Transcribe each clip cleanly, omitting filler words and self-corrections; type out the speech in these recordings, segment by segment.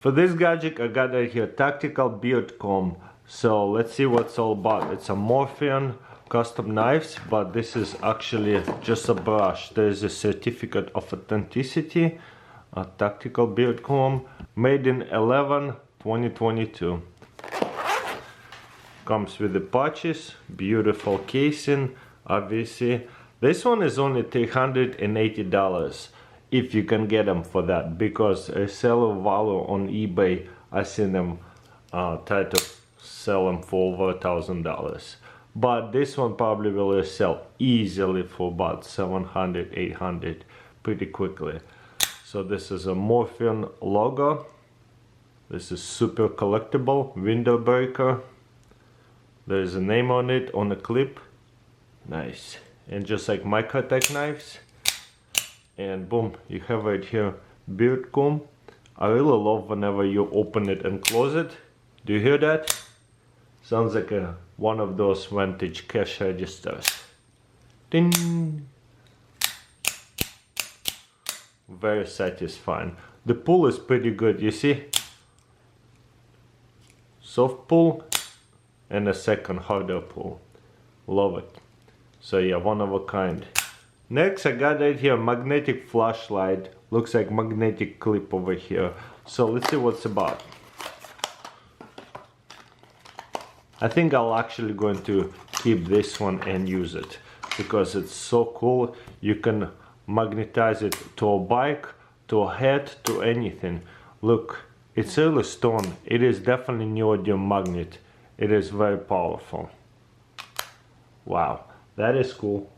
For this gadget I got right here tactical beard comb. So let's see what it's all about. It's a Morpheon custom knives, but this is actually just a brush. There is a certificate of authenticity. A tactical beard comb made in 11/2022. Comes with the patches, beautiful casing, obviously. This one is only $380 if you can get them for that, because seller value on eBay, I seen them try to sell them for over $1,000. But this one probably will sell easily for about 700, 800 pretty quickly. So this is a Morpheon logo. This is super collectible, window breaker. There's a name on it on the clip. Nice. And just like Microtech knives. And boom, you have right here beard comb. I really love whenever you open it and close it. Do you hear that? Sounds like one of those vintage cash registers. Ding! Very satisfying. The pull is pretty good, you see? Soft pull and a second harder pull. Love it. So yeah, one of a kind. Next I got right here magnetic flashlight. Looks like magnetic clip over here. So let's see what's about. I think I'll actually going to keep this one and use it because it's so cool. You can magnetize it to a bike, to a hat, to anything. Look, it's really stone. It is definitely neodymium magnet. It is very powerful. Wow, that is cool.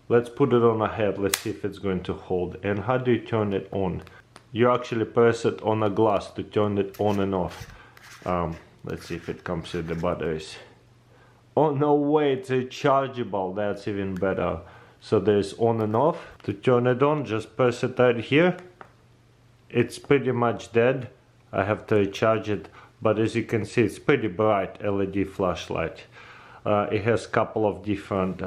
Let's put it on a head. Let's see if it's going to hold. And how do you turn it on? You actually press it on a glass to turn it on and off. Let's see if it comes with the batteries. Oh no way, it's rechargeable. That's even better. So there's on and off. To turn it on, just press it right here. It's pretty much dead. I have to recharge it. But as you can see, it's pretty bright LED flashlight. It has a couple of different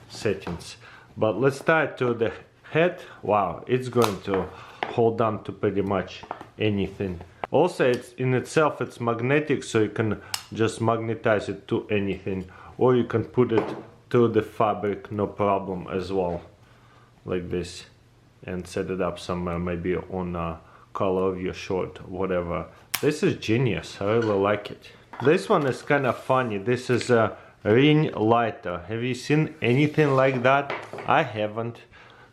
settings. But let's tie it to the head. Wow, it's going to hold on to pretty much anything. Also, it's in itself, it's magnetic, so you can just magnetize it to anything. Or you can put it to the fabric, no problem as well. Like this. And set it up somewhere, maybe on a color of your shirt, whatever. This is genius, I really like it. This one is kind of funny. This is a ring lighter. Have you seen anything like that? I haven't.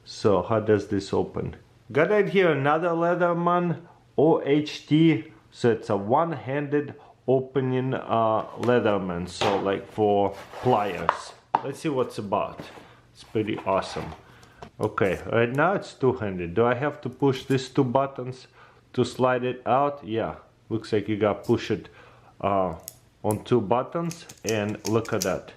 So how does this open? Got right here another Leatherman OHT. So it's a one-handed opening Leatherman. So like for pliers. Let's see what's about. It's pretty awesome. Okay, right now it's two-handed. Do I have to push these two buttons to slide it out? Yeah, looks like you gotta push it on two buttons, and look at that.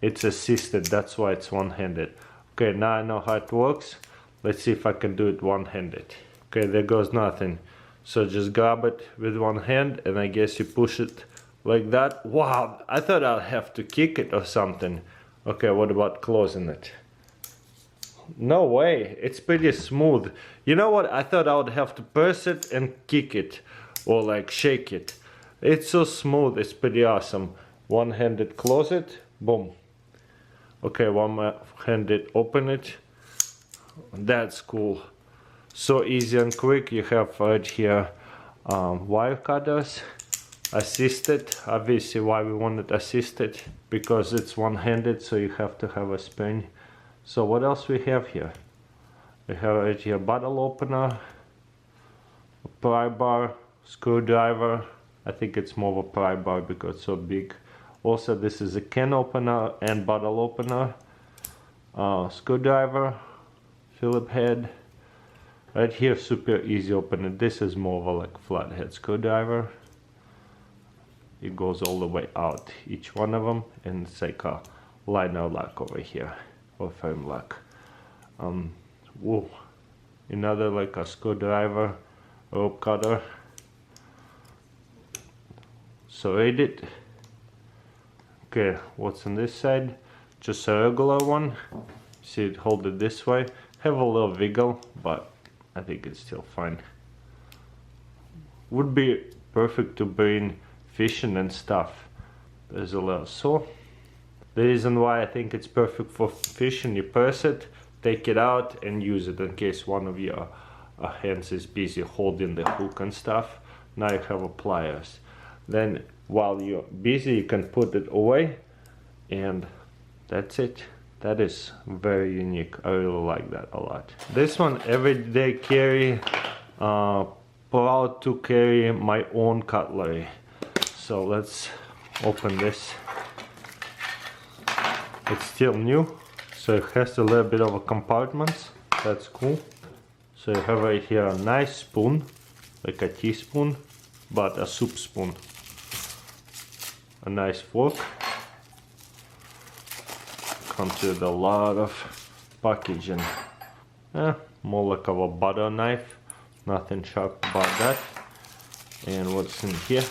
It's assisted, that's why it's one-handed. Okay, now I know how it works. Let's see if I can do it one-handed. Okay, there goes nothing. So just grab it with one hand, and I guess you push it like that. Wow, I thought I'd have to kick it or something. Okay, what about closing it? No way, it's pretty smooth. You know what, I thought I would have to press it and kick it, or like shake it. It's so smooth, it's pretty awesome. One-handed close it, boom. Okay, one-handed open it. That's cool. So easy and quick. You have right here wire cutters, assisted. Obviously why we wanted assisted, because it's one-handed, so you have to have a spring. So what else we have here? We have right here bottle opener, a pry bar, screwdriver. I think it's more of a pry bar because it's so big. Also, this is a can opener and bottle opener. Screwdriver, Phillips head. Right here, super easy opener. This is more of a like flathead screwdriver. It goes all the way out, each one of them, and it's like a liner lock over here, or frame lock. Whoa. Another like a screwdriver, rope cutter. Serrated. Okay, what's on this side? Just a regular one. See it, hold it this way. Have a little wiggle, but I think it's still fine. would be perfect to bring fishing and stuff. There's a little saw. The reason why I think it's perfect for fishing, you press it, take it out and use it in case one of your hands is busy holding the hook and stuff. Now you have a pliers. Then while you're busy you can put it away, and that's it. That is very unique. I really like that a lot. This one, everyday carry, proud to carry my own cutlery. So let's open this. It's still new, so it has a little bit of a compartments. That's cool. So you have right here a nice spoon, like a teaspoon, but a soup spoon. A nice fork. Comes with a lot of packaging. More like of a butter knife. Nothing sharp about that. And what's in here?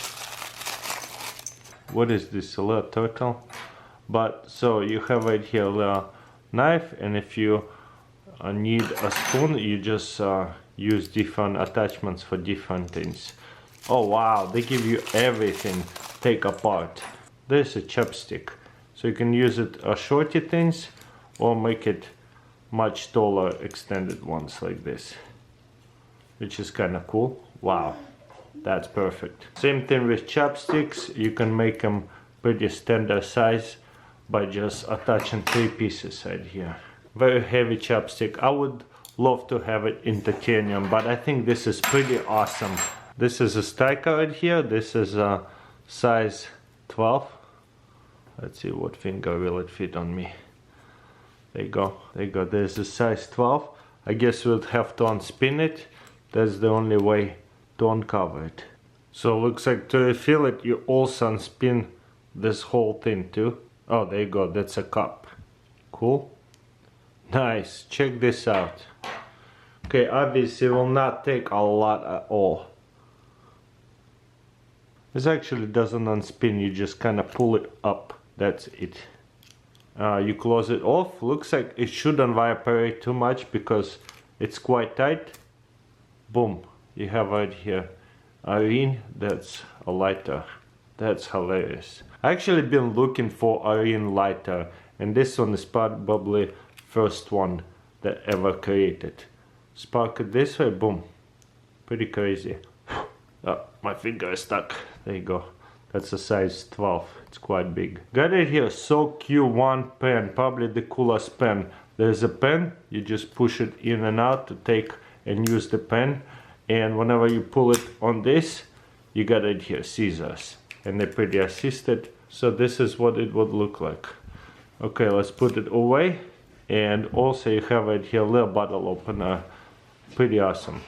What is this? A little turtle? But so you have right here a little knife, and if you need a spoon, you just use different attachments for different things. Oh wow, they give you everything take apart. There's a chopstick, so you can use it shorty things or make it much taller extended ones like this, which is kind of cool. Wow, that's perfect. Same thing with chopsticks. You can make them pretty standard size by just attaching 3 pieces right here. Very heavy chopstick. I would love to have it in titanium, but I think this is pretty awesome. This is a striker right here. This is a size 12. Let's see what finger will it fit on me. There you go. There you go. There's a size 12. I guess we'll have to unspin it. That's the only way to uncover it. So looks like to refill it, you also unspin this whole thing too. Oh, there you go. That's a cup. Cool. Nice. Check this out. Okay, obviously it will not take a lot at all. This actually doesn't unspin. You just kind of pull it up. That's it. You close it off. Looks like it shouldn't vibrate too much because it's quite tight. Boom. You have right here Irene. That's a lighter. That's hilarious. I actually been looking for Irene lighter, and this one is probably first one that ever created. Spark it this way, boom. Pretty crazy. Oh, my finger is stuck. There you go. That's a size 12. It's quite big. Got it here. So Q1 pen. Probably the coolest pen. There's a pen. You just push it in and out to take and use the pen. And whenever you pull it on this, you got it here. Scissors. And they're pretty assisted. So this is what it would look like. Okay, let's put it away. And also you have it here a little bottle opener. Pretty awesome.